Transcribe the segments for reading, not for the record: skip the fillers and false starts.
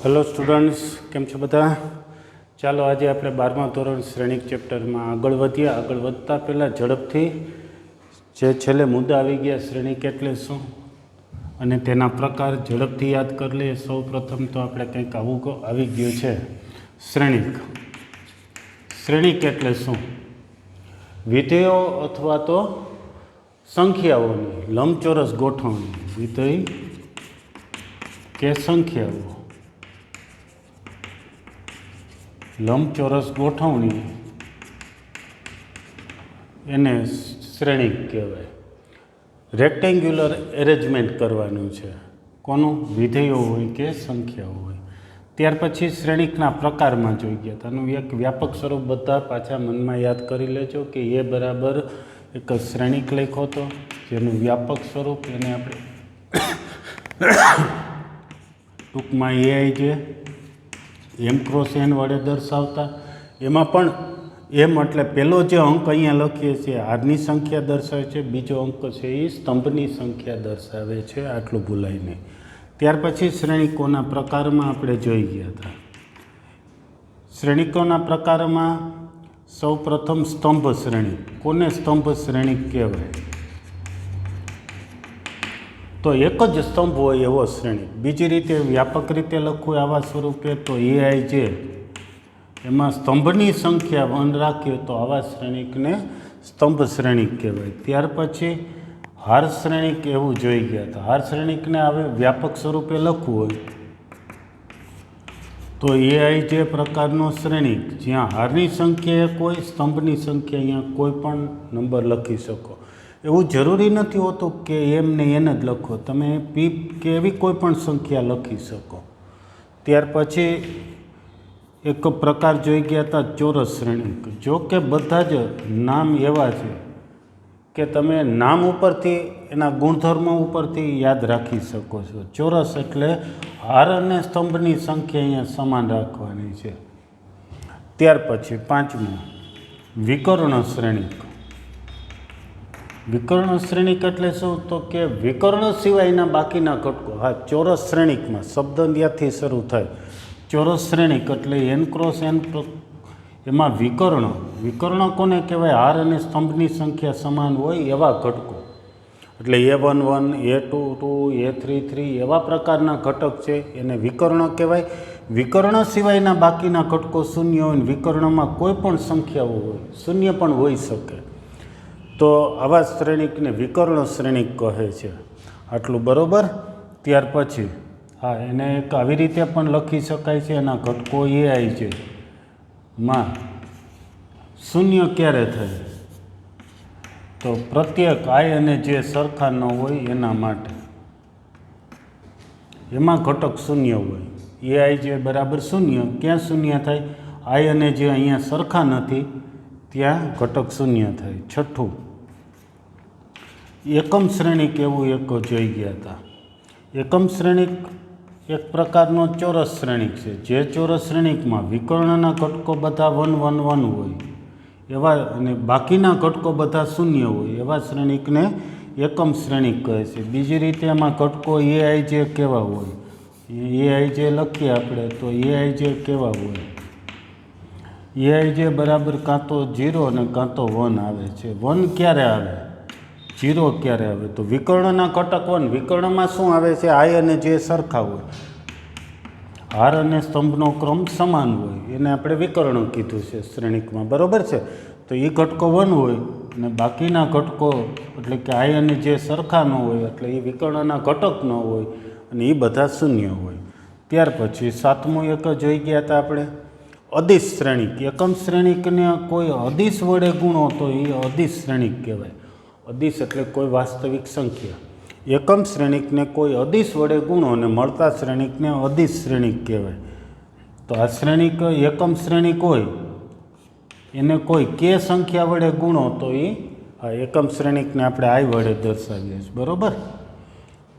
Hello students, કેમ છો બધા? ચાલો આજે આપણે 12મા ધોરણ શ્રેણિક ચેપ્ટરમાં આગળ વધીએ. આગળ વધતા પહેલાં ઝડપથી જે છેલ્લે મુદ્દા આવી ગયા, શ્રેણિક એટલે શું અને તેના પ્રકાર ઝડપથી યાદ કરી લઈએ. સૌ પ્રથમ તો આપણે કંઈક આવું આવી ગયું છે, શ્રેણિક. શ્રેણિક એટલે શું? વિધેયો અથવા તો સંખ્યાઓની લંબચોરસ ગોઠવણી. વિધેય કે સંખ્યાઓ લંબચોરસ ગોઠવણી એને શ્રેણિક કહેવાય. રેક્ટેન્ગ્યુલર એરેન્જમેન્ટ કરવાનું છે. કોનું? વિધેયો હોય કે સંખ્યાઓ હોય. ત્યાર પછી શ્રેણિકના પ્રકારમાં જોઈ ગયા. તેનું એક વ્યાપક સ્વરૂપ બધા પાછા મનમાં યાદ કરી લેજો કે એ બરાબર એક શ્રેણિક લખ્યો હતો, જેનું વ્યાપક સ્વરૂપ એને આપણે ટૂંકમાં એઆઈ જે એમ ક્રોસ એન વડે દર્શાવતા. એમાં પણ એમ એટલે પહેલો જે અંક અહીંયા લખીએ છીએ હારની સંખ્યા દર્શાવે છે, બીજો અંક છે એ સ્તંભની સંખ્યા દર્શાવે છે. આટલું ભૂલાય નહીં. ત્યાર પછી શ્રેણિકોના પ્રકારમાં આપણે જોઈ ગયા હતા. શ્રેણિકોના પ્રકારમાં સૌ પ્રથમ સ્તંભ શ્રેણિક. કોને સ્તંભ શ્રેણિક કહેવાય? તો એક જ સ્તંભ હોય એવો શ્રેણિક. બીજી રીતે વ્યાપક રીતે લખવું આવા સ્વરૂપે તો એઆઈ જે એમાં સ્તંભની સંખ્યા 1 રાખીએ તો આવા શ્રેણિકને સ્તંભ શ્રેણિક કહેવાય. ત્યાર પછી હાર શ્રેણિક એવું જોઈ ગયા હતા. હાર શ્રેણિકને હવે વ્યાપક સ્વરૂપે લખવું હોય તો એઆઈ જે પ્રકારનો શ્રેણિક જ્યાં હારની સંખ્યા એક હોય, સ્તંભની સંખ્યા અહીંયા કોઈ પણ નંબર લખી શકો. એવું જરૂરી નથી હોતું કે એમને એને જ લખો, તમે પી કે એવી કોઈ પણ સંખ્યા લખી શકો. ત્યાર પછી એક પ્રકાર જોઈ ગયા હતા ચોરસ શ્રેણિક. જો કે બધા જ નામ એવા છે કે તમે નામ ઉપરથી એના ગુણધર્મો ઉપરથી યાદ રાખી શકો છો. ચોરસ એટલે હાર અને સ્તંભની સંખ્યા અહીંયા સમાન રાખવાની છે. ત્યાર પછી પાંચમું વિકર્ણ શ્રેણિક. વિકર્ણ શ્રેણિક એટલે શું? તો કે વિકર્ણ સિવાયના બાકીના ઘટકો. હા, ચોરસ શ્રેણિકમાં શબ્દ ત્યાંથી શરૂ થાય. ચોરસ શ્રેણિક એટલે એન ક્રોસ એન. એમાં વિકર્ણ કોને કહેવાય? હાર અને સ્તંભની સંખ્યા સમાન હોય એવા ઘટકો. એટલે A11, A22, A33 એવા પ્રકારના ઘટક છે, એને વિકર્ણ કહેવાય. વિકર્ણ સિવાયના બાકીના ઘટકો શૂન્ય હોય. વિકર્ણમાં કોઈ પણ સંખ્યાઓ હોય, શૂન્ય પણ હોઈ શકે. તો આવા શ્રેણિકને વિકર્ણ શ્રેણિક કહે છે. આટલું બરાબર. ત્યાર પછી હા, એને એક આવી રીતે પણ લખી શકાય છે. એના ઘટકો એઆઈ છે માં શૂન્ય ક્યારે થાય? તો પ્રત્યેક આઈ અને જે સરખા ન હોય એના માટે. એમાં ઘટક શૂન્ય હોય. એઆઈ જે બરાબર શૂન્ય. ક્યાં શૂન્ય થાય? આઈ અને જે અહીંયા સરખા નથી ત્યાં ઘટક શૂન્ય થાય. છઠ્ઠું એકમ શ્રેણિક એવું એક જોઈ ગયા હતા. એકમ શ્રેણિક એક પ્રકારનો ચોરસ શ્રેણિક છે. જે ચોરસ શ્રેણિકમાં વિકર્ણના ઘટકો બધા 1, 1, 1 હોય એવા અને બાકીના ઘટકો બધા શૂન્ય હોય એવા શ્રેણિકને એકમ શ્રેણિક કહે છે. બીજી રીતે એમાં ઘટકો એઆઈ જે કેવા હોય? એઆઈ જે લખીએ આપણે તો એઆઈ જે કેવા હોય? એઆઈ જે બરાબર કાં તો 0 અને કાં તો 1 આવે છે. 1 ક્યારે આવે? 0 ક્યારે આવે? તો વિકર્ણના ઘટક 1. વિકર્ણમાં શું આવે છે? આઈ અને જે સરખા હોય. હાર અને સ્તંભનો ક્રમ સમાન હોય એને આપણે વિકર્ણ કીધું છે શ્રેણિકમાં. બરાબર છે? તો એ ઘટકો 1 હોય અને બાકીના ઘટકો એટલે કે આઈ અને જે સરખા ન હોય એટલે એ વિકર્ણના ઘટક ન હોય અને એ બધા શૂન્ય હોય. ત્યાર પછી સાતમું એક જોઈ ગયા હતા આપણે અદિશ શ્રેણિક. એકમ શ્રેણિકને કોઈ અદિશ વડે ગુણો તો એ અદિશ શ્રેણિક કહેવાય. અદિશ એટલે કોઈ વાસ્તવિક સંખ્યા. એકમ શ્રેણિકને કોઈ અદિશ વડે ગુણો અને મળતા શ્રેણિકને અદિશ શ્રેણિક કહેવાય. તો આ શ્રેણિક એકમ શ્રેણિક હોય એને કોઈ કે સંખ્યા વડે ગુણો તો એ આ એકમ શ્રેણિકને આપણે આઈ વડે દર્શાવીએ છીએ. બરાબર?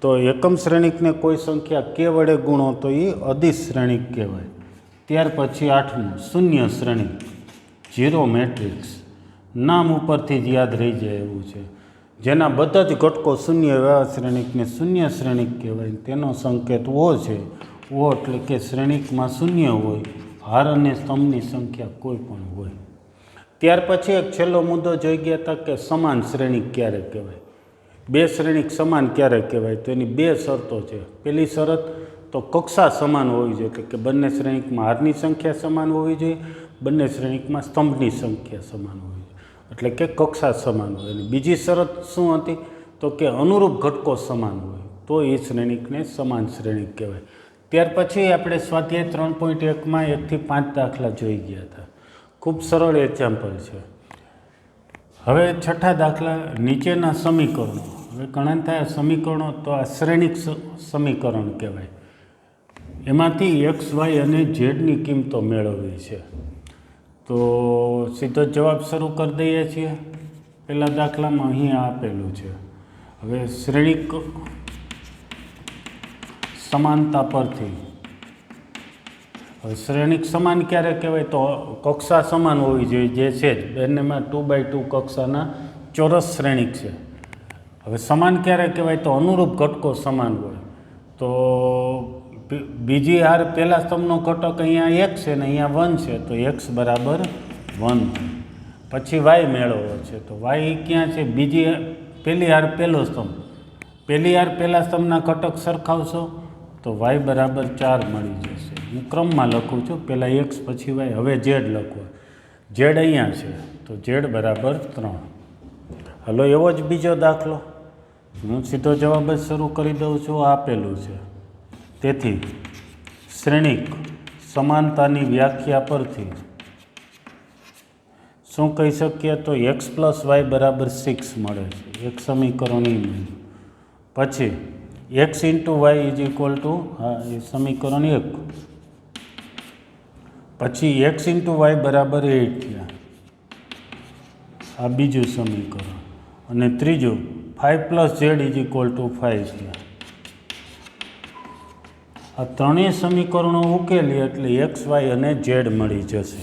તો એકમ શ્રેણિકને કોઈ સંખ્યા કે વડે ગુણો તો એ અદિશ શ્રેણિક કહેવાય. ત્યાર પછી આઠમું શૂન્ય શ્રેણિક. 0 મેટ્રિક્સ. નામ ઉપરથી જ યાદ રહી જાય એવું છે. જેના બધા જ ઘટકો શૂન્ય એવા શ્રેણિકને શૂન્ય શ્રેણિક કહેવાય. તેનો સંકેત ઓ છે. ઓ એટલે કે શ્રેણિકમાં શૂન્ય હોય, હાર અને સ્તંભની સંખ્યા કોઈ પણ હોય. ત્યાર પછી એક છેલ્લો મુદ્દો જોઈ ગયા હતા કે સમાન શ્રેણિક ક્યારે કહેવાય. બે શ્રેણિક સમાન ક્યારે કહેવાય? તો એની બે શરતો છે. પહેલી શરત તો કક્ષા સમાન હોવી જોઈએ, એટલે કે બંને શ્રેણિકમાં હારની સંખ્યા સમાન હોવી જોઈએ, બંને શ્રેણિકમાં સ્તંભની સંખ્યા સમાન હોવી જોઈએ, એટલે કે કક્ષા સમાન હોય. અને બીજી શરત શું હતી? તો કે અનુરૂપ ઘટકો સમાન હોય, તો એ શ્રેણિકને સમાન શ્રેણિક કહેવાય. ત્યાર પછી આપણે સ્વાધ્યાય 3.1માં 1 થી 5 દાખલા જોઈ ગયા હતા. ખૂબ સરળ એક્ઝામ્પલ છે. હવે છઠ્ઠા દાખલા, નીચેના સમીકરણો. હવે ઘણા થાય સમીકરણો, તો આ શ્રેણિક સમીકરણ કહેવાય. એમાંથી એક્સ, વાય અને ઝેડની કિંમતો મેળવવી છે. તો સીધો જવાબ શરૂ કરી દઈએ છીએ. પહેલા દાખલામાં અહીં આપેલું છે. હવે શ્રેણિક સમાનતા પરથી, હવે શ્રેણિક સમાન ક્યારે કહેવાય? તો કક્ષા સમાન હોવી જોઈએ, જે છે જ બંનેમાં 2x2 કક્ષાના ચોરસ શ્રેણિક છે. હવે સમાન ક્યારે કહેવાય? તો અનુરૂપ ઘટકો સમાન હોય. તો બીજી હાર પહેલા સ્તંભનો ઘટક અહીંયા એક છે ને અહીંયા 1 છે, તો x બરાબર 1. પછી y મેળવવો છે, તો y ક્યાં છે? પહેલી હાર પહેલો સ્તંભ, પહેલી હાર પહેલા સ્તંભના ઘટક સરખાવશો તો y બરાબર 4 મળી જશે. હું ક્રમમાં લખું છું, પહેલાં x પછી y. હવે z લખો, z અહીંયા છે, તો z બરાબર 3. હલો, એવો જ બીજો દાખલો. હું સીધો જવાબ જ શરૂ કરી દઉં છું. આપેલું છે. તેથી શ્રેણિક સમાનતાની વ્યાખ્યા પરથી શું કહી શકીએ? તો x + y બરાબર 6 મળે છે. એક સમીકરણ એ મળ્યું. પછી x × y એ સમીકરણ 1. પછી x × y બરાબર 8 થયા, આ બીજું સમીકરણ. અને ત્રીજું 5 + z = 5 થયા. આ ત્રણેય સમીકરણો ઉકેલી એટલે x, y અને z મળી જશે.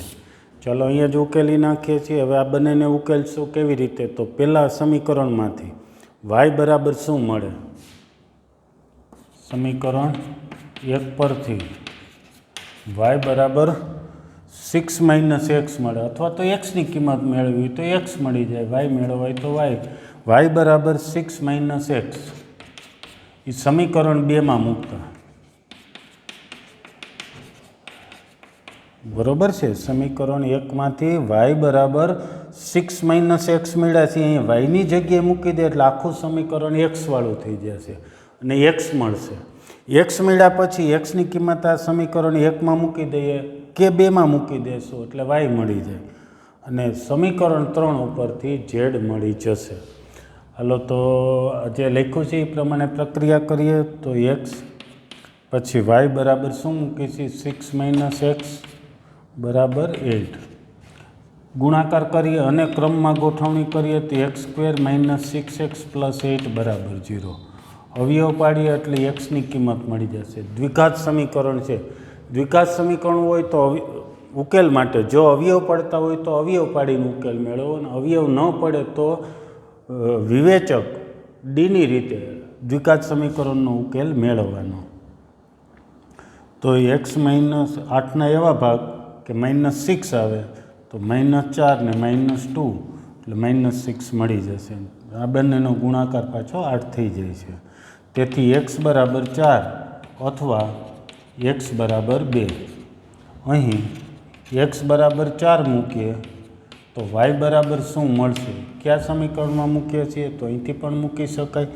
ચાલો અહીંયા જ ઉકેલી નાખીએ છીએ. હવે આ બંનેને ઉકેલશું કેવી રીતે? તો પહેલાં સમીકરણમાંથી y બરાબર શું મળે? સમીકરણ 1 પરથી y બરાબર 6 - x મળે, અથવા તો xની કિંમત મેળવી તો x મળી જાય, y મેળવાય તો y બરાબર 6 - x. એ સમીકરણ 2માં મૂકતા બરોબર છે. સમીકરણ 1માંથી y બરાબર 6 - x મળ્યા છે. અહીંયા yની જગ્યાએ મૂકી દે એટલે આખું સમીકરણ x વાળું થઈ જશે અને x મળશે. x મળ્યા પછી xની કિંમત આ સમીકરણ 1માં મૂકી દઈએ કે 2માં મૂકી દઈશું એટલે y મળી જાય. અને સમીકરણ 3 ઉપરથી z મળી જશે. હાલો, તો જે લખ્યું છે એ પ્રમાણે પ્રક્રિયા કરીએ તો x પછી y બરાબર શું મૂકીશું? 6 - x બરાબર 8. ગુણાકાર કરીએ અને ક્રમમાં ગોઠવણી કરીએ તો x² - 6x + 8 બરાબર 0. અવયવ પાડીએ એટલે xની કિંમત મળી જશે. દ્વિઘાત સમીકરણ છે. દ્વિઘાત સમીકરણ હોય તો ઉકેલ માટે જો અવયવ પડતા હોય તો અવયવ પાડીને ઉકેલ મેળવો, અને અવયવ ન પડે તો વિવેચક ડીની રીતે દ્વિઘાત સમીકરણનો ઉકેલ મેળવવાનો. તો x - 8ના એવા ભાગ કે -6 આવે તો -4 ને -2 એટલે -6 મળી જશે. આ બંનેનો ગુણાકાર પાછો 8 થઈ જાય છે. તેથી x બરાબર 4 અથવા x બરાબર 2. અહીં x બરાબર 4 મૂકીએ તો y બરાબર શું મળશે? કયા સમીકરણમાં મૂકીએ છીએ? તો અહીંથી પણ મૂકી શકાય.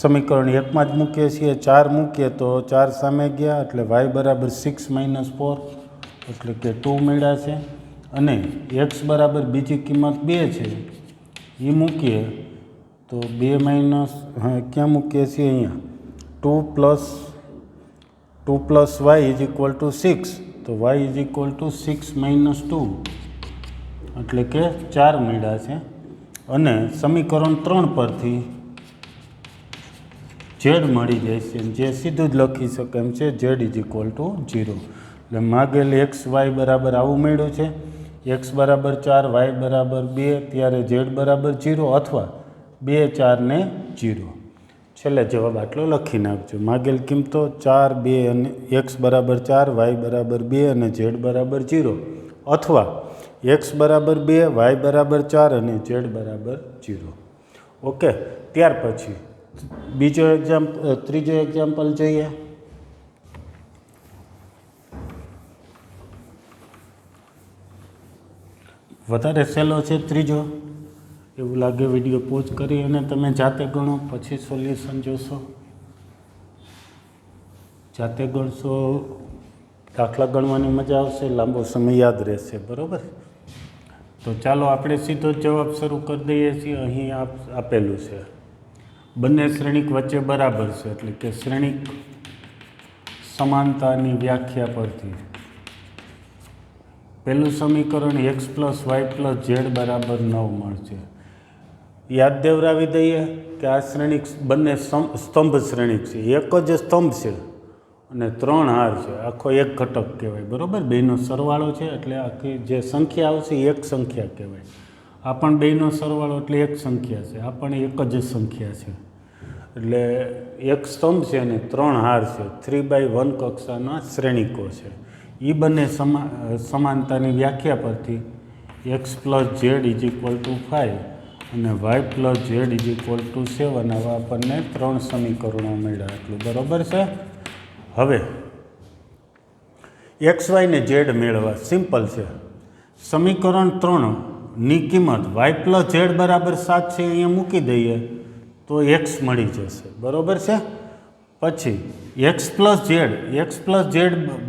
સમીકરણ 1માં જ મૂકીએ છીએ. 4 મૂકીએ તો 4 સામે ગયા એટલે y બરાબર 6 - 4 એટલે કે 2 મળ્યા છે. અને x બરાબર બીજી કિંમત 2 છે એ મૂકીએ તો 2 ક્યાં મૂકીએ છીએ? અહીંયા 2 + y = 6. તો y = 6 - 2 એટલે કે 4 મળ્યા છે. અને સમીકરણ 3 પરથી z મળી જાય છે, જે સીધું જ લખી શકે એમ છે, z = 0. એટલે માગેલ x, y બરાબર આવું મળ્યું છે. x બરાબર 4, y બરાબર 2, ત્યારે z બરાબર 0 અથવા 2, 4 ને 0. છેલ્લે જવાબ આટલો લખી નાખજો. માગેલ કિંમતો 4, 2 અને x બરાબર 4, y બરાબર 2 અને z બરાબર 0, અથવા x બરાબર 2, y બરાબર 4 અને z બરાબર 0. ઓકે, ત્યાર પછી ત્રીજો એક્ઝામ્પલ જોઈએ. વધારે સહેલો છે ત્રીજો. એવું લાગે વિડીયો પોઝ કરી અને તમે જાતે ગણો, પછી સોલ્યુશન જોશો. જાતે ગણશો, દાખલા ગણવાની મજા આવશે, લાંબો સમય યાદ રહેશે. બરાબર? તો ચાલો આપણે સીધો જ જવાબ શરૂ કરી દઈએ છીએ. અહીં આપેલું છે બંને શ્રેણિક વચ્ચે બરાબર છે, એટલે કે શ્રેણિક સમાનતાની વ્યાખ્યા પરથી પહેલું સમીકરણ x + y + z બરાબર 9 મળશે. યાદ દેવરાવી દઈએ કે આ શ્રેણિક બંને સ્તંભ શ્રેણિક છે. એક જ સ્તંભ છે અને 3 હાર છે. આખો એક ઘટક કહેવાય. બરાબર? બેનો સરવાળો છે એટલે આખી જે સંખ્યા આવશે એ એક સંખ્યા કહેવાય. આ પણ બેનો સરવાળો એટલે એક સંખ્યા છે. આ પણ એક જ સંખ્યા છે. એટલે એક સ્તંભ છે અને 3 હાર છે. 3/1 કક્ષાના શ્રેણિકો છે. એ બંને સમાનતાની વ્યાખ્યા પરથી x + z = 5 અને y + z = 7 આવા આપણને 3 સમીકરણો મળ્યા. એટલું બરાબર છે. હવે x, y ને z મેળવવા સિમ્પલ છે. સમીકરણ 3ની કિંમત y + z બરાબર 7 છે, અહીંયા મૂકી દઈએ તો x મળી જશે. બરાબર છે? પછી x + z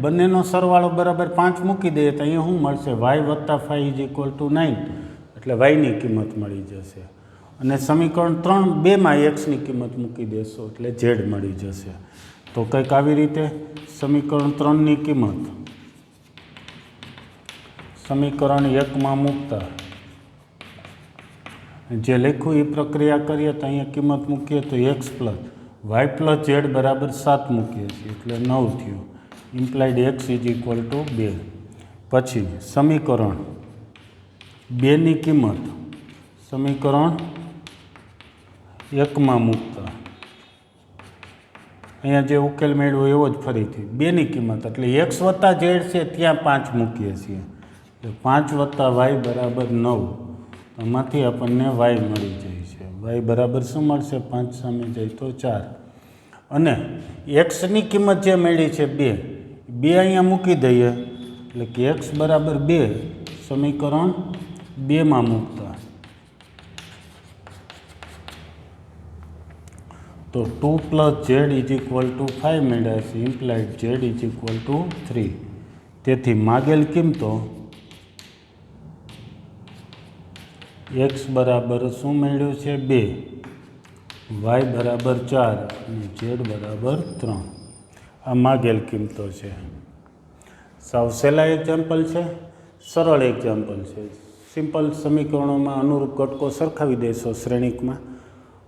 બંનેનો સરવાળો બરાબર 5 મૂકી દઈએ તો અહીંયા શું મળશે? y + 5 = 9, એટલે yની કિંમત મળી જશે. અને સમીકરણ 2માં xની કિંમત મૂકી દેશો એટલે z મળી જશે. તો કંઈક આવી રીતે સમીકરણ 3ની કિંમત સમીકરણ 1માં મૂકતા જે લખ્યું એ પ્રક્રિયા કરીએ તો અહીંયા કિંમત મૂકીએ તો x + y + z બરાબર 7 મૂકીએ છીએ એટલે 9 થયું. Implied x = 2. પછી સમીકરણ 2ની કિંમત સમીકરણ 1માં મૂકતા અહીંયા જે ઉકેલ મેળવ્યો એવો જ ફરીથી 2ની કિંમત એટલે x + z છે ત્યાં 5 મૂકીએ છીએ એટલે 5 + y બરાબર 9. આમાંથી આપણને y મળી જાય છે. y બરાબર શું મળશે? 5 સામે જાય તો 4. અને xની કિંમત જે મળી છે 2 અહીંયા મૂકી દઈએ એટલે કે x બરાબર 2 સમીકરણ 2માં મૂકતા તો 2 + z = 5 મળ્યા છે. Implied z = 3. તેથી માગેલ કિંમતો x બરાબર શું મળ્યું છે? 2, y બરાબર 4 અને z બરાબર 3. આ માગેલ કિંમતો છે. સાવ સહેલા એક્ઝામ્પલ છે, સરળ એક્ઝામ્પલ છે. સિમ્પલ સમીકરણોમાં અનુરૂપ ઘટકો સરખાવી દેશો શ્રેણિકમાં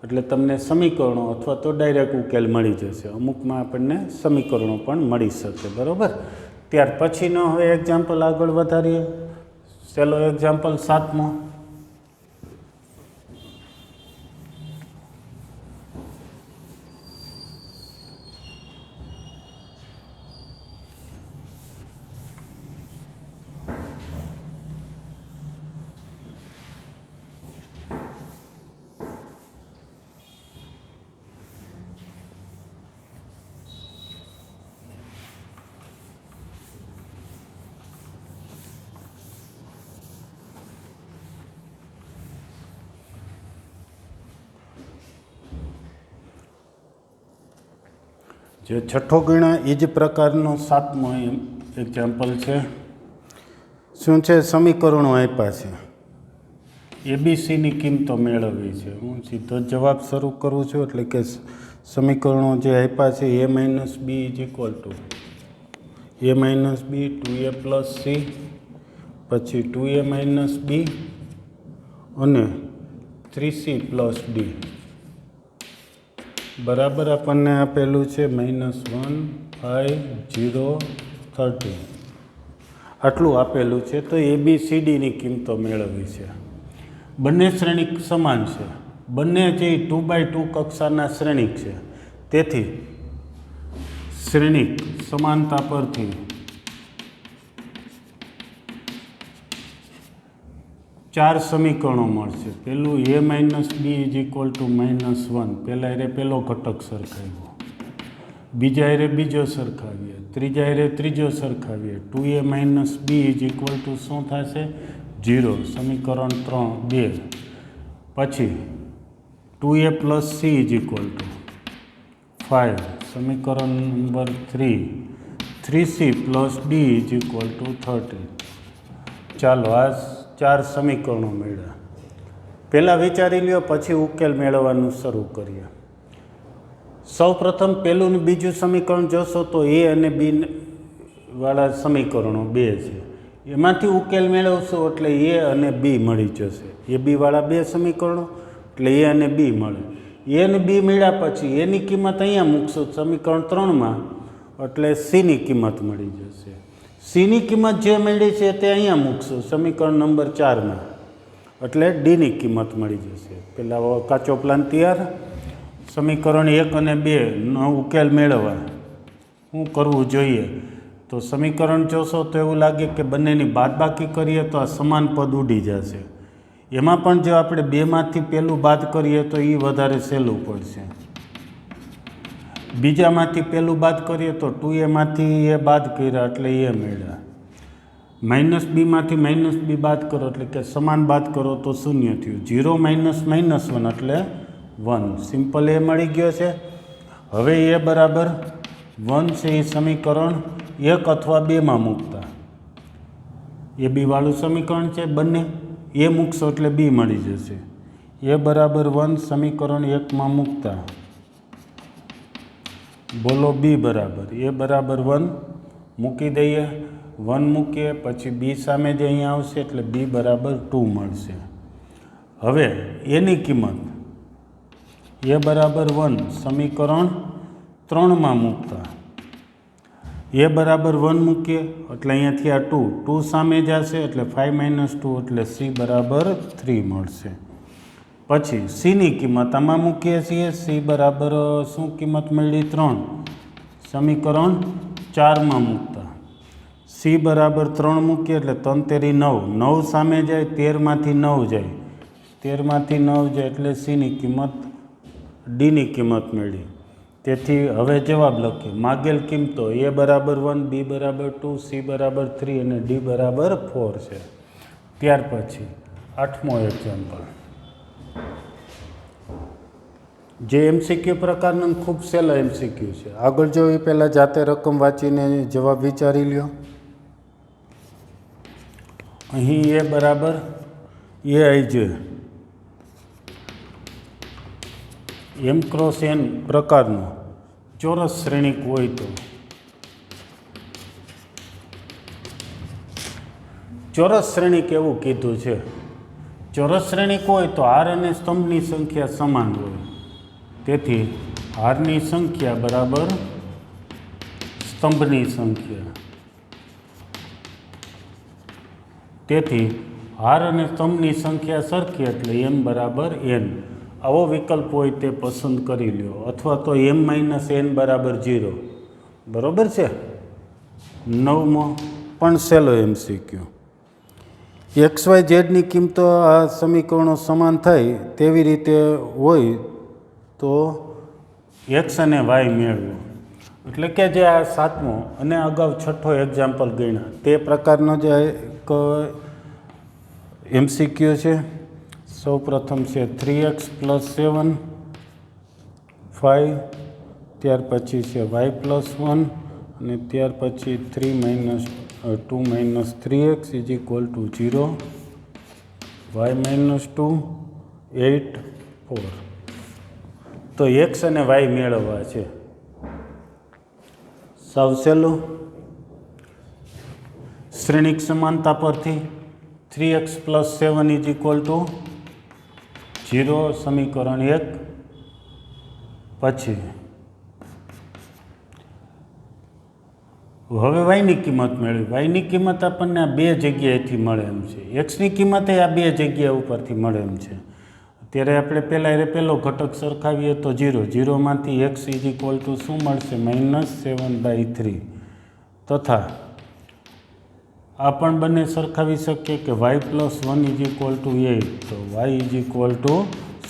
એટલે તમને સમીકરણો અથવા તો ડાયરેક્ટ ઉકેલ મળી જશે. અમુકમાં આપણને સમીકરણો પણ મળી શકે. બરાબર? ત્યાર પછીનો હવે એક્ઝામ્પલ આગળ વધારીએ. સહેલો એક્ઝામ્પલ 7મો. જે છઠ્ઠો ગણા એ જ પ્રકારનો 7મો એક્ઝામ્પલ છે. શું છે? સમીકરણો આપ્યા છે, ABCની કિંમતો મેળવવી છે. હું સીધો જવાબ શરૂ કરું છું એટલે કે સમીકરણો જે આપ્યા છે a - b = a - b 2a + c, પછી 2a - b અને 3c + d બરાબર આપણને આપેલું છે -1, 5, 0, 30. આટલું આપેલું છે. તો ABCDની કિંમતો મેળવવી છે. બંને શ્રેણિક સમાન છે બંને જે 2x2 કક્ષાના શ્રેણિક છે, તેથી શ્રેણિક સમાનતા પરથી ચાર સમીકરણો મળશે. પહેલું a minus b is equal to -1. પહેલા એરે પહેલો ઘટક સરખાવ્યો, બીજા એરે બીજો સરખાવીએ, ત્રીજા એરે ત્રીજો સરખાવીએ. 2a minus b is equal to શું થશે? 0. સમીકરણ 2. પછી 2a plus c is equal to 5. સમીકરણ number 3. 3c plus d is equal to 30. ચાલો આ ચાર સમીકરણો મળ્યા. પહેલાં વિચારી લ્યો, પછી ઉકેલ મેળવવાનું શરૂ કરીએ. સૌ પ્રથમ પહેલું ને બીજું સમીકરણ જોશો તો એ અને બી વાળા સમીકરણો બે છે. એમાંથી ઉકેલ મેળવશો એટલે એ અને બી મળી જશે. એ બી વાળા બે સમીકરણો એટલે એ અને બી મળે. એ અને બી મળ્યા પછી એની કિંમત અહીંયા મૂકશો સમીકરણ 3માં એટલે સીની કિંમત મળી જશે. સીની કિંમત જે મળી છે તે અહીંયા મૂકશો સમીકરણ નંબર 4માં એટલે ડીની કિંમત મળી જશે. પહેલાં કાચો પ્લાન તૈયાર. સમીકરણ 1 અને 2નો ઉકેલ મેળવવા શું કરવું જોઈએ? તો સમીકરણ જોશો તો એવું લાગે કે બંનેની બાદબાકી કરીએ તો આ સમાન પદ ઉડી જશે. એમાં પણ જો આપણે બેમાંથી પહેલું બાદ કરીએ તો એ વધારે સહેલું પડશે. બીજામાંથી પહેલું બાદ કરીએ તો 2aમાંથી એ બાદ કર્યા એટલે એ મળ્યા. માઇનસ બીમાંથી માઇનસ બી બાદ કરો એટલે કે સમાન બાદ કરો તો શૂન્ય થયું. 0 માઇનસ -1 એટલે 1. સિમ્પલ એ મળી ગયો છે. હવે એ બરાબર 1 છે એ સમીકરણ 1 અથવા 2માં મૂકતા એ બી વાળું સમીકરણ છે બંને એ મૂકશો એટલે બી મળી જશે. એ બરાબર 1 સમીકરણ 1માં મૂકતા બોલો બી બરાબર એ બરાબર 1 મૂકી દઈએ. 1 મૂકીએ પછી બી સામે જ અહીંયા આવશે એટલે બી બરાબર 2 મળશે. હવે એની કિંમત એ બરાબર 1 સમીકરણ 3માં મૂકતા એ બરાબર 1 મૂકીએ એટલે અહીંયાથી આ 2 સામે જશે એટલે 5 - 2 એટલે સી બરાબર 3 મળશે. પછી સીની કિંમત આમાં મૂકીએ છીએ. સી બરાબર શું કિંમત મળી? 3. સમીકરણ 4માં મૂકતા સી બરાબર 3 મૂકીએ એટલે 3 તેરી 9. 9 સામે જાય 13માંથી 9 જાય. 13માંથી 9 જાય એટલે સીની કિંમત ડીની કિંમત મળી. તેથી હવે જવાબ લખીએ. માગેલ કિંમતો એ બરાબર 1, બી બરાબર 2, સી બરાબર 3 અને ડી બરાબર 4 છે. ત્યાર પછી 8મો એક્ઝામ્પલ જે એમસીક્યુ પ્રકારનો ખૂબ સહેલો એમસીક્યુ છે. આગળ જો એ પહેલાં જાતે રકમ વાંચીને જવાબ વિચારી લ્યો. અહીં એ બરાબર એ આઈ જે એમ ક્રોસ એન પ્રકારનો ચોરસ શ્રેણિક હોય તો ચોરસ શ્રેણિક એવું કીધું છે. ચોરસ શ્રેણિક હોય તો હાર અને સ્તંભની સંખ્યા સમાન હોય. તેથી હારની સંખ્યા બરાબર સ્તંભની સંખ્યા. તેથી હાર અને સ્તંભની સંખ્યા સરખી એટલે એમ બરાબર એન. આવો વિકલ્પ હોય તે પસંદ કરી લ્યો. અથવા તો m - n બરાબર 0. બરાબર છે. 9મો પણ સહેલો એમસીક્યુ. XYZની કિંમતો આ સમીકરણો સમાન થાય તેવી રીતે હોય તો એક્સ અને વાય મેળવો. એટલે કે જે આ 7મો અને અગાઉ 6ઠો એક્ઝામ્પલ ગણ્યા તે પ્રકારનો જે એક એમસીક્યુ છે. સૌ પ્રથમ છે 3x + 7 5. ત્યાર પછી છે y + 1 અને ત્યાર પછી 2 - 3x = 0, y - 2 8 4. તો x અને y મેળવવા છે. સાવ સહેલું. શ્રેણિક સમાનતા પરથી 3x + 7 = 0 સમીકરણ 1. પછી હવે વાયની કિંમત મેળવી. વાયની કિંમત આપણને આ બે જગ્યાએથી મળે એમ છે. એક્સની કિંમત આ બે જગ્યા ઉપરથી મળે એમ છે. અત્યારે આપણે પહેલો ઘટક સરખાવીએ તો 0, 0માંથી x ઇઝ ઇક્વલ ટુ શું મળશે? -7/3. તથા આ પણ બંને સરખાવી શકીએ કે y + 1 ઇઝ ઇક્વલ ટુ 8, તો y ઇઝ ઇક્વલ ટુ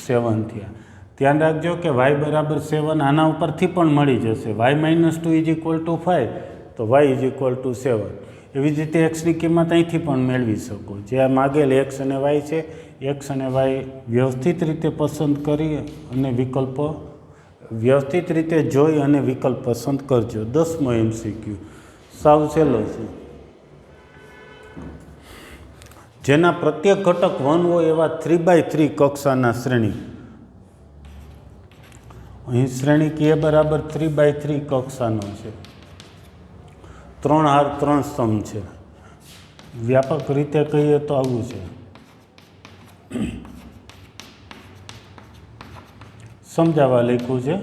7 થયા. ધ્યાન રાખજો કે y બરાબર 7 આના ઉપરથી પણ મળી જશે. y - 2 ઇઝ ઇક્વલ ટુ 5, તો y ઇઝ ઇક્વલ ટુ 7. એવી જ રીતે એક્સની કિંમત અહીંથી પણ મેળવી શકો. જે આ માગેલ એક્સ અને વાય છે, એક્સ અને વાય વ્યવસ્થિત રીતે પસંદ કરી અને વિકલ્પો વ્યવસ્થિત રીતે જોઈ અને વિકલ્પ પસંદ કરજો. 10મો MCQ સાવ સહેલો છે. જેના પ્રત્યેક ઘટક 1 હોય એવા 3/3 કક્ષાના શ્રેણી. અહીં શ્રેણિક એ બરાબર 3/3 કક્ષાનો છે. 3 હાર 3 સ્તંભ છે. વ્યાપક રીતે કહીએ તો આવું છે. સમજાવવા લખ્યું છે,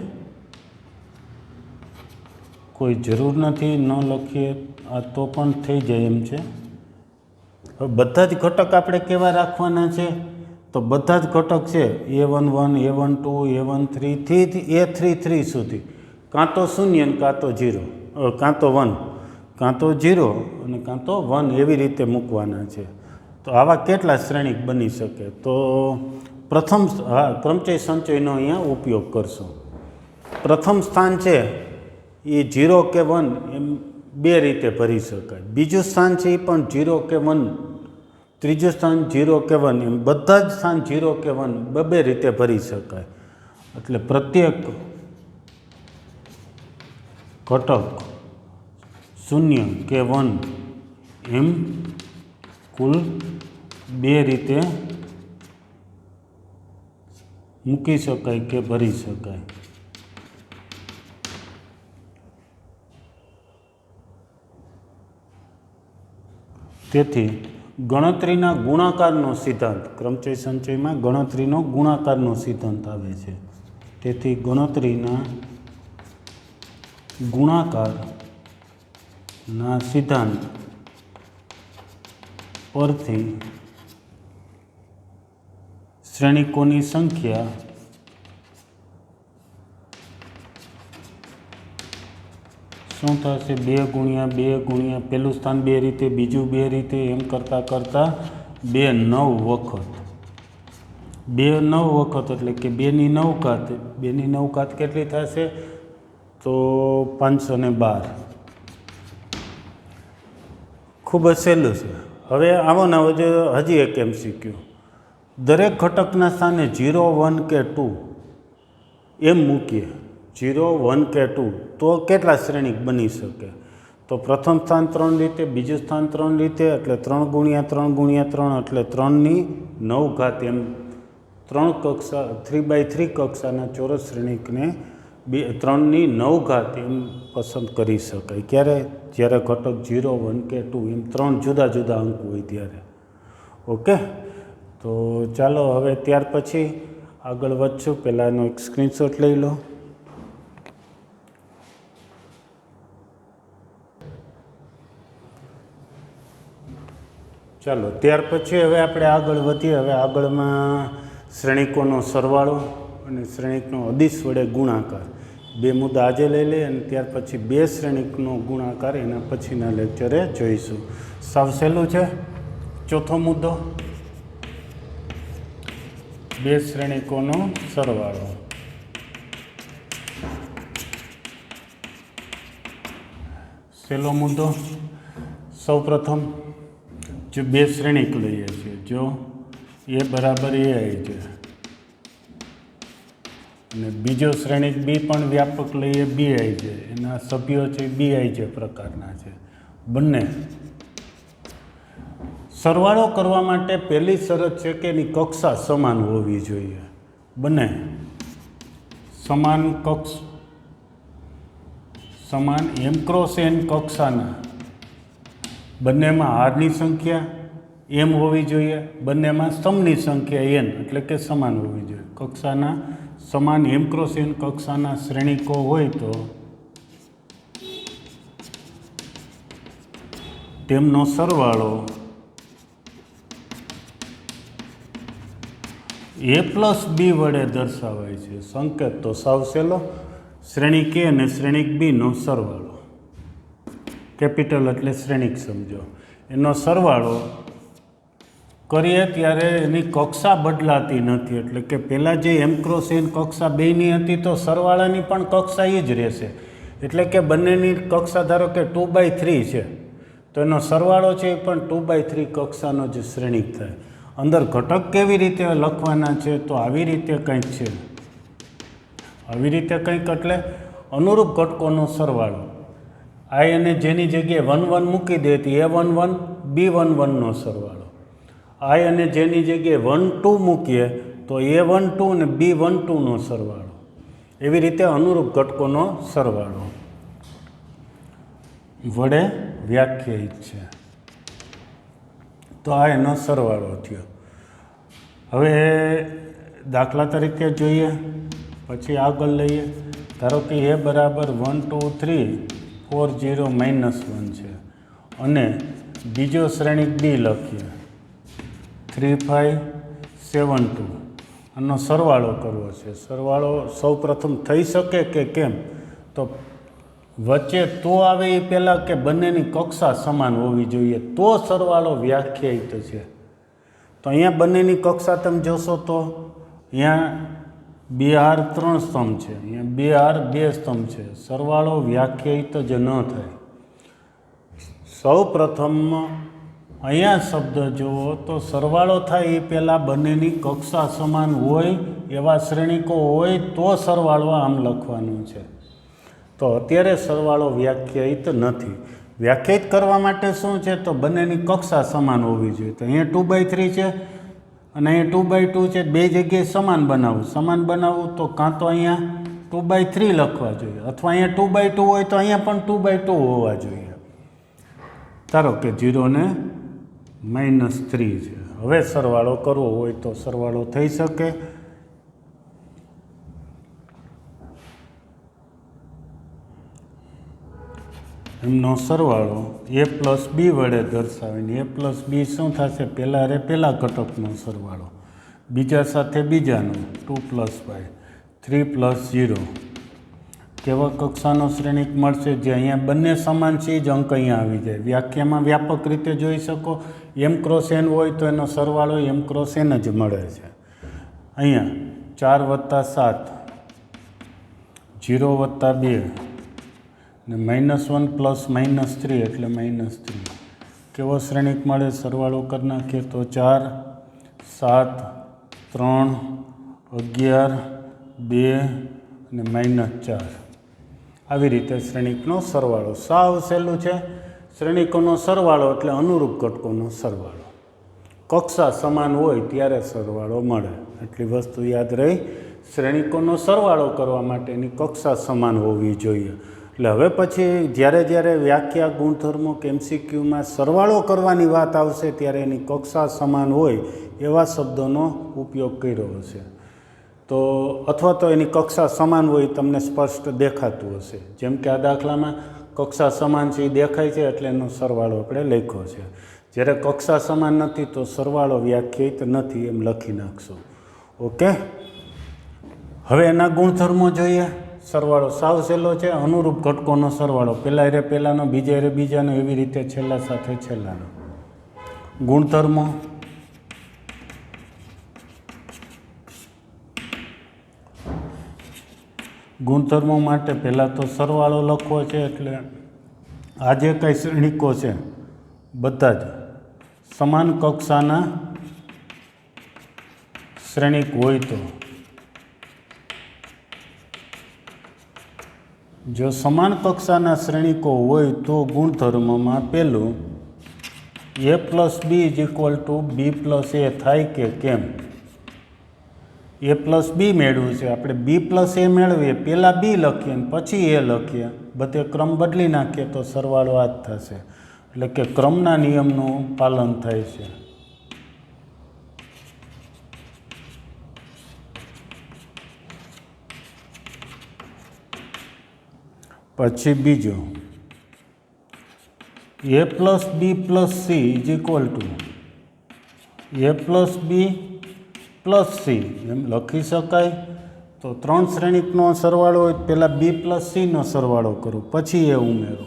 કોઈ જરૂર નથી, ન લખીએ આ તો પણ થઈ જાય એમ છે. હવે બધા જ ઘટક આપણે કેવા રાખવાના છે? તો બધા જ ઘટક છે A11, A12, A13 થી A33 સુધી, કાં તો 0 ને કાં તો 0, કાં તો 1, કાં તો 0 અને કાં તો 1 એવી રીતે મૂકવાના છે. તો આવા કેટલા શ્રેણિક બની શકે? તો પ્રથમ ક્રમચય સંચયનો અહીંયા ઉપયોગ કરશો. પ્રથમ સ્થાન છે એ 0 કે 1 એમ બે રીતે ભરી શકાય. બીજું સ્થાન છે એ પણ 0 કે 1, ત્રીજું સ્થાન 0 કે 1, એમ બધા જ સ્થાન 0 કે 1 બે રીતે ભરી શકાય. એટલે પ્રત્યેક ઘટક 0 કે 1 એમ કુલ બે રીતે મૂકી શકાય કે ભરી શકાય. તેથી ગણતરીના ગુણાકારનો સિદ્ધાંત, ક્રમચય સંચયમાં ગણતરીનો ગુણાકારનો સિદ્ધાંત આવે છે. તેથી ગણતરીના ગુણાકારના સિદ્ધાંત પરથી શ્રેણિકોની સંખ્યા શું થશે? 2 ગુણ્યા 2 ગુણ્યા પહેલું સ્થાન 2 રીતે, બીજું 2 રીતે, એમ કરતાં 2 9 વખત. 2 9 વખત એટલે કે 2 ની 9 ઘાત. 2 ની 9 ઘાત કેટલી થશે? તો 512. ખૂબ જ સહેલું છે. હવે આવો ને હજી એક MCQ. દરેક ઘટકના સ્થાને 0, 1 કે 2 એમ મૂકીએ, 0, 1 કે 2, તો કેટલા શ્રેણિક બની શકે? તો પ્રથમ સ્થાન 3 રીતે, બીજું સ્થાન 3 રીતે, એટલે 3 ગુણ્યા 3 ગુણ્યા 3 એટલે 3 ની 9 ઘાત, એમ 3/3 કક્ષાના ચોરસ શ્રેણિકને 3 ની 9 ઘાત એમ પસંદ કરી શકાય. ક્યારે? જ્યારે ઘટક 0, 1 કે 2 એમ 3 જુદા જુદા અંક હોય ત્યારે. ઓકે, તો ચાલો હવે ત્યાર પછી આગળ વધશું. પહેલાં એનો એક સ્ક્રીનશોટ લઈ લો. ચાલો ત્યાર પછી હવે આપણે આગળ વધીએ. હવે આગળમાં શ્રેણિકોનો સરવાળો અને શ્રેણિકનો અદિશ વડે ગુણાકાર, બે મુદ્દા આજે લઈ લઈએ અને ત્યાર પછી બે શ્રેણિકનો ગુણાકાર એના પછીના લેક્ચરે જોઈશું. સાવ સહેલું છે. ચોથો મુદ્દો, બે શ્રેણિકોનો સરવાળો. સહેલો મુદ્દો. સૌપ્રથમ જો બે શ્રેણિક લઈએ છીએ, જો એ બરાબર એ આવી છે અને બીજો શ્રેણિક બી પણ વ્યાપક લઈએ, બી આવી છે, એના સભ્યો છે બી આવી છે પ્રકારના છે. બંને સરવાળો કરવા માટે પહેલી શરત છે કે એની કક્ષા સમાન હોવી જોઈએ. બંને સમાન સમાન m ક્રોસ n કક્ષાના, બંનેમાં હારની સંખ્યા m હોવી જોઈએ, બંનેમાં સ્તંભની સંખ્યા n એટલે કે સમાન હોવી જોઈએ. કક્ષાના સમાન m ક્રોસ n કક્ષાના શ્રેણિકો હોય તો તેમનો સરવાળો એ પ્લસ બી વડે દર્શાવાય છે સંકેત તો સાવ સહેલો, શ્રેણિક એ અને શ્રેણિક બીનો સરવાળો. કેપિટલ એટલે શ્રેણિક સમજો, એનો સરવાળો કરીએ ત્યારે એની કક્ષા બદલાતી નથી. એટલે કે પહેલાં જે એમ ક્રોસ એન કક્ષા બેની હતી તો સરવાળાની પણ કક્ષા એ જ રહેશે. એટલે કે બંનેની કક્ષા ધારો કે 2/3 છે તો એનો સરવાળો છે એ પણ 2/3 કક્ષાનો જ શ્રેણિક થાય. અંદર ઘટક કેવી રીતે લખવાના છે તો આવી રીતે કંઈક છે. આવી રીતે કંઈક એટલે અનુરૂપ ઘટકોનો સરવાળો. આ અને જેની જગ્યાએ 1 1 મૂકી દે તો A11 B11 નો સરવાળો. આ અને જેની જગ્યાએ 1 2 મૂકીએ તો A12 અને B12 નો સરવાળો. એવી રીતે અનુરૂપ ઘટકોનો સરવાળો વડે વ્યાખ્યાયિત છે. તો આ એનો સરવાળો થયો. હવે દાખલા તરીકે જોઈએ, પછી આગળ લઈએ. ધારો કે A બરાબર 1 2 3 4 0 -1 છે અને બીજો શ્રેણિક બી લખીએ 3 5 7 2. આનો સરવાળો કરવો છે. સરવાળો સૌ પ્રથમ થઈ શકે કે કેમ, તો વચ્ચે તો આવે એ પહેલાં કે બંનેની કક્ષા સમાન હોવી જોઈએ તો સરવાળો વ્યાખ્યાયિત છે. તો અહીંયા બંનેની કક્ષા તમે જોશો તો અહીંયા 2R 3 સ્તંભ છે, અહીંયા 2R 2 સ્તંભ છે. સરવાળો વ્યાખ્યાયિત જ ન થાય. સૌ પ્રથમ અહીંયા શબ્દ જુઓ તો સરવાળો થાય એ પહેલાં બંનેની કક્ષા સમાન હોય એવા શ્રેણિકો હોય તો સરવાળો આમ લખવાનું છે. તો અત્યારે સરવાળો વ્યાખ્યાયિત નથી. વ્યાખ્યાયિત કરવા માટે શું છે તો બંનેની કક્ષા સમાન હોવી જોઈએ. તો અહીંયા 2/3 છે અને અહીંયા 2/2 છે. બે જગ્યાએ સમાન બનાવવું. સમાન બનાવવું તો કાં તો અહીંયા 2/3 લખવા જોઈએ અથવા અહીંયા 2/2 હોય તો અહીંયા પણ 2/2 હોવા જોઈએ. ધારો કે 0 ને -3 છે. હવે સરવાળો કરવો હોય તો સરવાળો થઈ શકે. એમનો સરવાળો A પ્લસ બી વડે દર્શાવીને A પ્લસ બી શું થશે, પહેલા ઘટકનો સરવાળો, બીજા સાથે બીજાનો 2 + 5 3 + 0. કેવા કક્ષાનો શ્રેણિક મળશે જે અહીંયા બંને સમાન છે જ અંક અહીંયા આવી જાય. વ્યાખ્યામાં વ્યાપક રીતે જોઈ શકો. M ક્રોસ n હોય તો એનો સરવાળો M ક્રોસ n જ મળે છે. અહીંયા 4 + 7 0 + 2 ને -1 + -3 એટલે -3. કેવો શ્રેણિક મળે સરવાળો કરી નાખીએ તો 4 7 3 11 2 અને -4. આવી રીતે શ્રેણિકનો સરવાળો. સાવ સહેલું છે. શ્રેણિકોનો સરવાળો એટલે અનુરૂપ ઘટકોનો સરવાળો. કક્ષા સમાન હોય ત્યારે સરવાળો મળે. એટલી વસ્તુ યાદ રહી. શ્રેણિકોનો સરવાળો કરવા માટેની કક્ષા સમાન હોવી જોઈએ. એટલે હવે પછી જ્યારે વ્યાખ્યા, ગુણધર્મો કે MCQમાં સરવાળો કરવાની વાત આવશે ત્યારે એની કક્ષા સમાન હોય એવા શબ્દોનો ઉપયોગ કર્યો હશે. તો અથવા તો એની કક્ષા સમાન હોય તમને સ્પષ્ટ દેખાતું હશે. જેમ કે આ દાખલામાં કક્ષા સમાન છે એ દેખાય છે એટલે એનો સરવાળો આપણે લખ્યો છે. જ્યારે કક્ષા સમાન નથી તો સરવાળો વ્યાખ્યાયિત નથી એમ લખી નાખશો. ઓકે. હવે એના ગુણધર્મો જોઈએ. સરવાળો સાવ સહેલો છે. અનુરૂપ ઘટકોનો સરવાળો, પહેલાંનો બીજાનો એવી રીતે છેલ્લા સાથે છેલ્લાનો. ગુણધર્મો ગુણધર્મો માટે પહેલાં તો સરવાળો લખવો છે. એટલે આ જે કંઈ શ્રેણિકો છે બધા જ સમાન કક્ષાના શ્રેણિક હોય તો, જો સમાન કક્ષાના શ્રેણિકો હોય તો ગુણધર્મમાં પહેલું A plus b = B plus A થાય કે કેમ. A પ્લસ બી મેળવ્યું છે આપણે. B પ્લસ A મેળવીએ પહેલાં B લખીએ ને પછી A લખીએ, બધે ક્રમ બદલી નાખીએ તો સરવાળો આ જ થશે. એટલે કે ક્રમના નિયમનું પાલન થાય છે. પછી બીજો A + B + C = A + B plus c એમ લખી શકાય. તો 3 શ્રેણિકનો સરવાળો હોય પહેલાં બી પ્લસ સીનો સરવાળો કરો પછી એ ઉમેરો,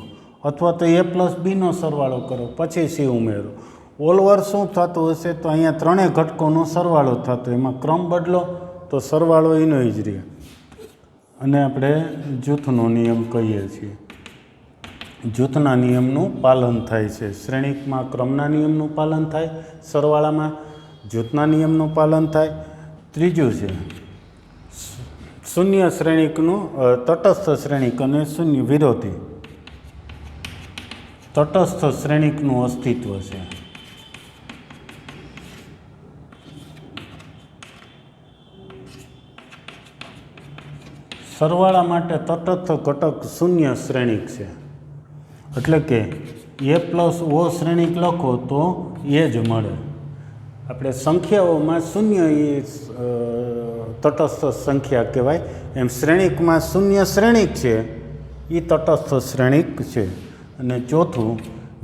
અથવા તો એ પ્લસ બીનો સરવાળો કરો પછી સી ઉમેરો. ઓલવર શું થતું હશે? તો અહીંયા 3 ઘટકોનો સરવાળો થતો, એમાં ક્રમ બદલો તો સરવાળો એનો જ રહે. અને આપણે જૂથનો નિયમ કહીએ છીએ. જૂથના નિયમનું પાલન થાય છે. શ્રેણિકમાં ક્રમના નિયમનું પાલન થાય, સરવાળામાં જૂથના નિયમનું પાલન થાય. ત્રીજું છે શૂન્ય શ્રેણિકનું તટસ્થ શ્રેણિક અને શૂન્ય વિરોધી તટસ્થ શ્રેણિકનું અસ્તિત્વ છે. સરવાળા માટે તટસ્થ ઘટક શૂન્ય શ્રેણિક છે. એટલે કે એ પ્લસ ઓ શ્રેણિક લખો તો એ જ મળે. આપણે સંખ્યાઓમાં શૂન્ય એ તટસ્થ સંખ્યા કહેવાય, એમ શ્રેણિકમાં શૂન્ય શ્રેણિક છે એ તટસ્થ શ્રેણિક છે. અને ચોથું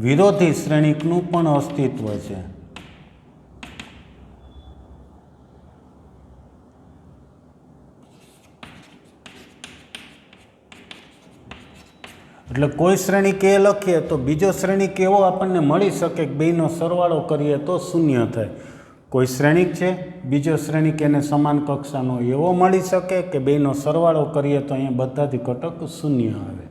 વિરોધી શ્રેણિકનું પણ અસ્તિત્વ છે. એટલે કોઈ શ્રેણિક એ લખીએ તો બીજો શ્રેણિક એવો આપણને મળી શકે કે બેનો સરવાળો કરીએ તો શૂન્ય થાય. કોઈ શ્રેણિક છે, બીજો શ્રેણિક એને સમાન કક્ષાનો એવો મળી શકે કે બેનો સરવાળો કરીએ તો અહીંયા બધાથી ઘટક શૂન્ય આવે.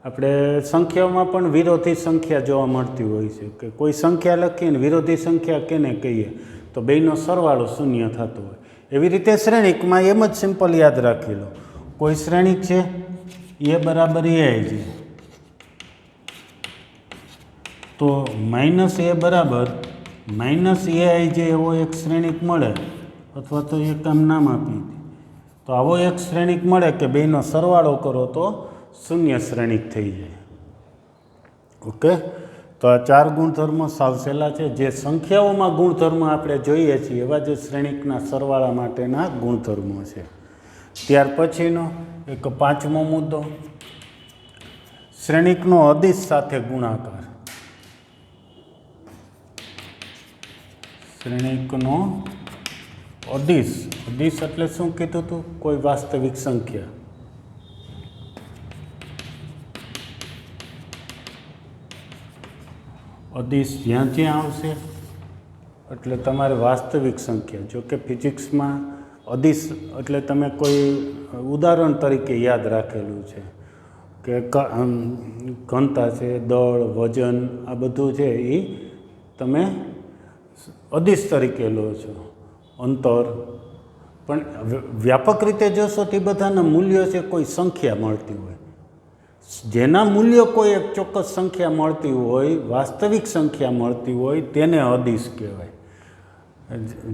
આપણે સંખ્યાઓમાં પણ વિરોધી સંખ્યા જોવા મળતી હોય છે કે કોઈ સંખ્યા લખીએ ને વિરોધી સંખ્યા કેને કહીએ તો બેનો સરવાળો શૂન્ય થતો હોય. એવી રીતે શ્રેણિકમાં એમ જ સિમ્પલ યાદ રાખી લો. કોઈ શ્રેણિક છે એ બરાબર એ આઈ છે તો માઇનસ એ બરાબર માઇનસ એ આઈ જે એવો એક શ્રેણિક મળે, અથવા તો એક આમ નામ આપી તો આવો એક શ્રેણિક મળે કે બેનો સરવાળો કરો તો શૂન્ય શ્રેણિક થઈ જાય. ઓકે, તો આ 4 ગુણધર્મો સાવ સહેલા છે. જે સંખ્યાઓમાં ગુણધર્મ આપણે જોઈએ છીએ એવા જે શ્રેણિકના સરવાળા માટેના ગુણધર્મો છે. ત્યાર પછીનો એક 5મો મુદ્દો, શ્રેણિકનો અદિશ સાથે ગુણાકાર. શ્રેણિકનો અદિશ, અદિશ એટલે શું કીધું હતું? કોઈ વાસ્તવિક સંખ્યા. અદિશ જ્યાં જ્યાં આવશે એટલે તમારે વાસ્તવિક સંખ્યા. જો કે ફિઝિક્સમાં અદિશ એટલે તમે કોઈ ઉદાહરણ તરીકે યાદ રાખેલું છે કે ઘનતા છે, દળ, વજન, આ બધું છે એ તમે અદિશ તરીકે લો છો. અંતર પણ વ્યાપક રીતે જોશો તે બધાના મૂલ્યો છે કોઈ સંખ્યા મળતી હોય. જેના મૂલ્યો કોઈ એક ચોક્કસ સંખ્યા મળતી હોય, વાસ્તવિક સંખ્યા મળતી હોય, તેને અદિશ કહેવાય.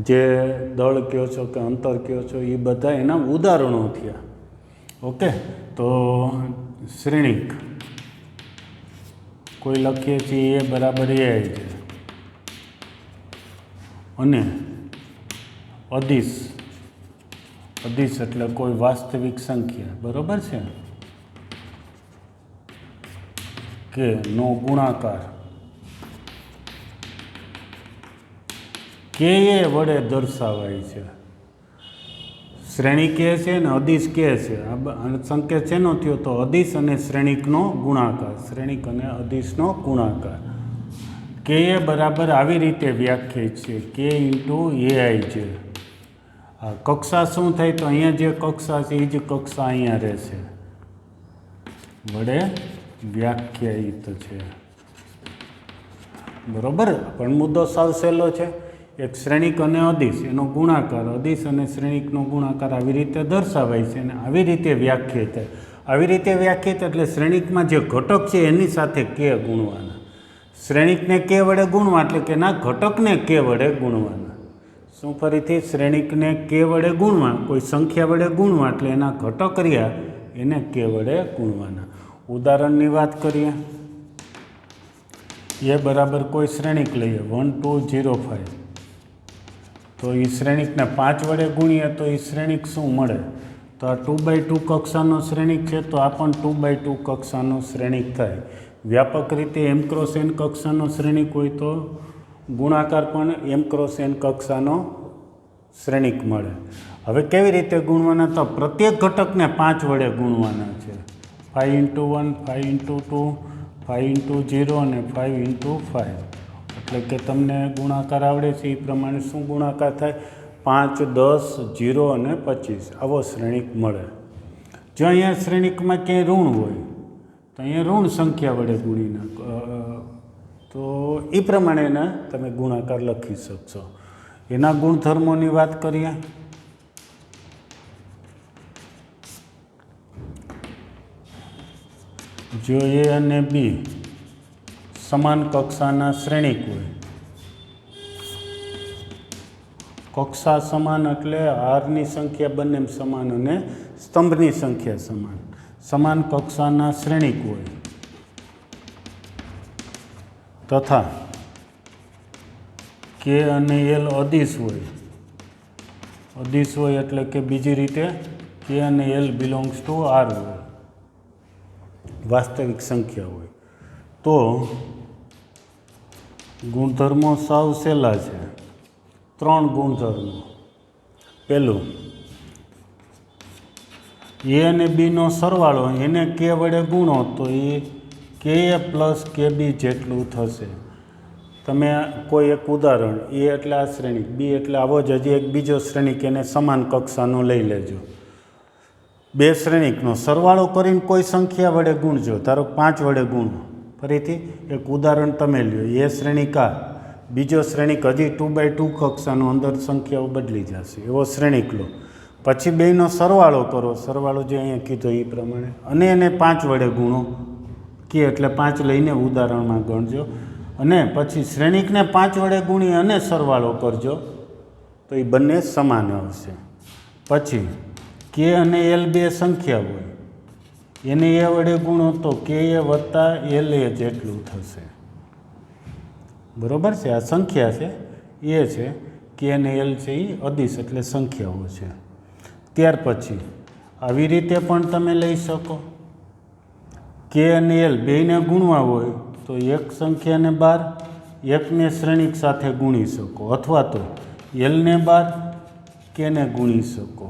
જે દળ કહો છો કે અંતર કહો છો એ બધા એના ઉદાહરણો થયા. ઓકે, તો શ્રેણિક કોઈ લખીએ છીએ એ બરાબર એ આઈ છે અને અદિશ, અદિશ એટલે કોઈ વાસ્તવિક સંખ્યા, બરાબર છે, કે નો ગુણાકાર કે એ વડે દર્શાવાય છે. શ્રેણી કે છે ને અદિશ કે છે. આ સંકેત શેનો થયો? તો અદિશ અને શ્રેણિકનો ગુણાકાર, શ્રેણિક અને અદિશનો ગુણાકાર. કે એ બરાબર આવી રીતે વ્યાખ્યાયિત છે કે ઇન્ટુ એ આઈ છે. આ કક્ષા શું થાય? તો અહીંયા જે કક્ષા છે એ જ કક્ષા અહીંયા રહેશે, વડે વ્યાખ્યાયિત છે. બરાબર, પણ મુદ્દો સાવ સહેલો છે. એક શ્રેણિક અને અદિશ એનો ગુણાકાર, અદિશ અને શ્રેણિકનો ગુણાકાર આવી રીતે દર્શાવાય છે અને આવી રીતે વ્યાખ્યાયિત થાય. આવી રીતે વ્યાખ્યાયિત એટલે શ્રેણિકમાં જે ઘટક છે એની સાથે કે ગુણવાના. શ્રેણિકને કે વડે ગુણવા એટલે કે એના ઘટકને કે વડે ગુણવાના. શું ફરીથી? શ્રેણિકને કે વડે ગુણવા, કોઈ સંખ્યા વડે ગુણવા એટલે એના ઘટક રહ્યા એને કે વડે ગુણવાના. ઉદાહરણની વાત કરીએ. એ બરાબર કોઈ શ્રેણિક લઈએ 1 2 0 5, તો એ શ્રેણિકને 5 વડે ગુણીએ તો એ શ્રેણિક શું મળે? તો આ 2x2 કક્ષાનો શ્રેણિક છે તો આ પણ 2x2 કક્ષાનો શ્રેણિક થાય. વ્યાપક રીતે m×n કક્ષાનો શ્રેણિક હોય તો ગુણાકાર પણ m×n કક્ષાનો શ્રેણિક મળે. હવે કેવી રીતે ગુણવાના? તો પ્રત્યેક ઘટકને 5 વડે ગુણવાના છે. 5 × 1, 5 × 2, 5 × 0 અને 5 × 5. એટલે કે તમને ગુણાકાર આવડે છે એ પ્રમાણે શું ગુણાકાર થાય? 5, 10, 0 અને 25 આવો શ્રેણિક મળે. જો અહીંયા શ્રેણિકમાં ક્યાંય ઋણ હોય તો અહીંયા ઋણ સંખ્યા વડે ગુણી નાખો, તો એ પ્રમાણેના તમે ગુણાકાર લખી શકશો. એના ગુણધર્મોની વાત કરીએ. જો એ અને બી સમાન કક્ષાના શ્રેણિક હોય, કક્ષા સમાન એટલે હારની સંખ્યા બંને સમાન અને સ્તંભની સંખ્યા સમાન, સમાન કક્ષાના શ્રેણિક હોય તથા કે અને એલ અદિશ હોય. અદિશ હોય એટલે કે બીજી રીતે કે અને એલ બિલોંગ્સ ટુ આર હોય, વાસ્તવિક સંખ્યા હોય, તો ગુણધર્મો સાવ સહેલા છે. 3 ગુણધર્મો. પહેલું, એ અને બીનો સરવાળો એને કે વડે ગુણો તો એ કે એ પ્લસ કે બી જેટલું થશે. તમે કોઈ એક ઉદાહરણ, એ એટલે આ શ્રેણિક, બી એટલે આવો જ હજી એક બીજો શ્રેણિક એને સમાન કક્ષાનો લઈ લેજો. 2 શ્રેણિકનો સરવાળો કરીને કોઈ સંખ્યા વડે ગુણજો. ધારો 5 વડે ગુણો. ફરીથી એક ઉદાહરણ તમે લ્યો. એ શ્રેણિક આ, બીજો શ્રેણિક હજી 2/2 કક્ષાનો, અંદર સંખ્યાઓ બદલી જશે એવો શ્રેણિક લો. પછી બેયનો સરવાળો કરો, સરવાળો જે અહીંયા કીધો એ પ્રમાણે, અને એને 5 વડે ગુણો. કે એટલે 5 લઈને ઉદાહરણમાં ગણજો. અને પછી શ્રેણિકને 5 વડે ગુણી અને સરવાળો કરજો તો એ બંને સમાન આવશે. પછી કે અને એલ 2 સંખ્યા હોય, એને એ વડે ગુણો તો કે એ વત્તા એલ એ જેટલું થશે. બરાબર છે? આ સંખ્યા છે, એ છે, કે અને એલ છે એ અદિશ એટલે સંખ્યાઓ છે. ત્યાર પછી આવી રીતે પણ તમે લઈ શકો. કે અને એલ બેયને ગુણવા હોય તો એક સંખ્યાને 12 એકને શ્રેણિક સાથે ગુણી શકો, અથવા તો એલને 12 કેને ગુણી શકો.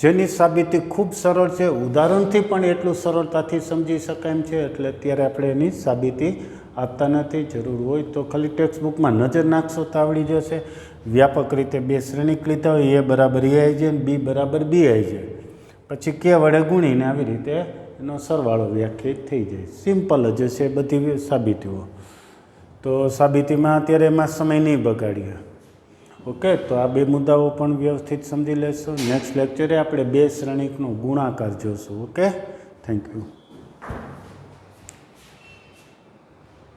જેની સાબિતી ખૂબ સરળ છે, ઉદાહરણથી પણ એટલું સરળતાથી સમજી શકાય એમ છે. એટલે અત્યારે આપણે એની સાબિતી આપતા નથી. જરૂર હોય તો ખાલી ટેક્સ્ટ બુકમાં નજર નાખશો તો આવડી જશે. વ્યાપક રીતે 2 શ્રેણિક લીધા હોય, એ બરાબર એ આવી જાય, બી બરાબર બી આવી જાય. પછી કે વડે ગુણીને આવી રીતે એનો સરવાળો વ્યાખ્યાયિત થઈ જાય. સિમ્પલ જ છે બધી સાબિતીઓ. તો સાબિતીમાં અત્યારે એમાં સમય નહીં બગાડીએ. ઓકે, તો આ 2 મુદ્દાઓ પણ વ્યવસ્થિત સમજી લેશો. નેક્સ્ટ લેક્ચરે આપણે 2 શ્રેણિકનો ગુણાકાર જોશું. Okay, thank you.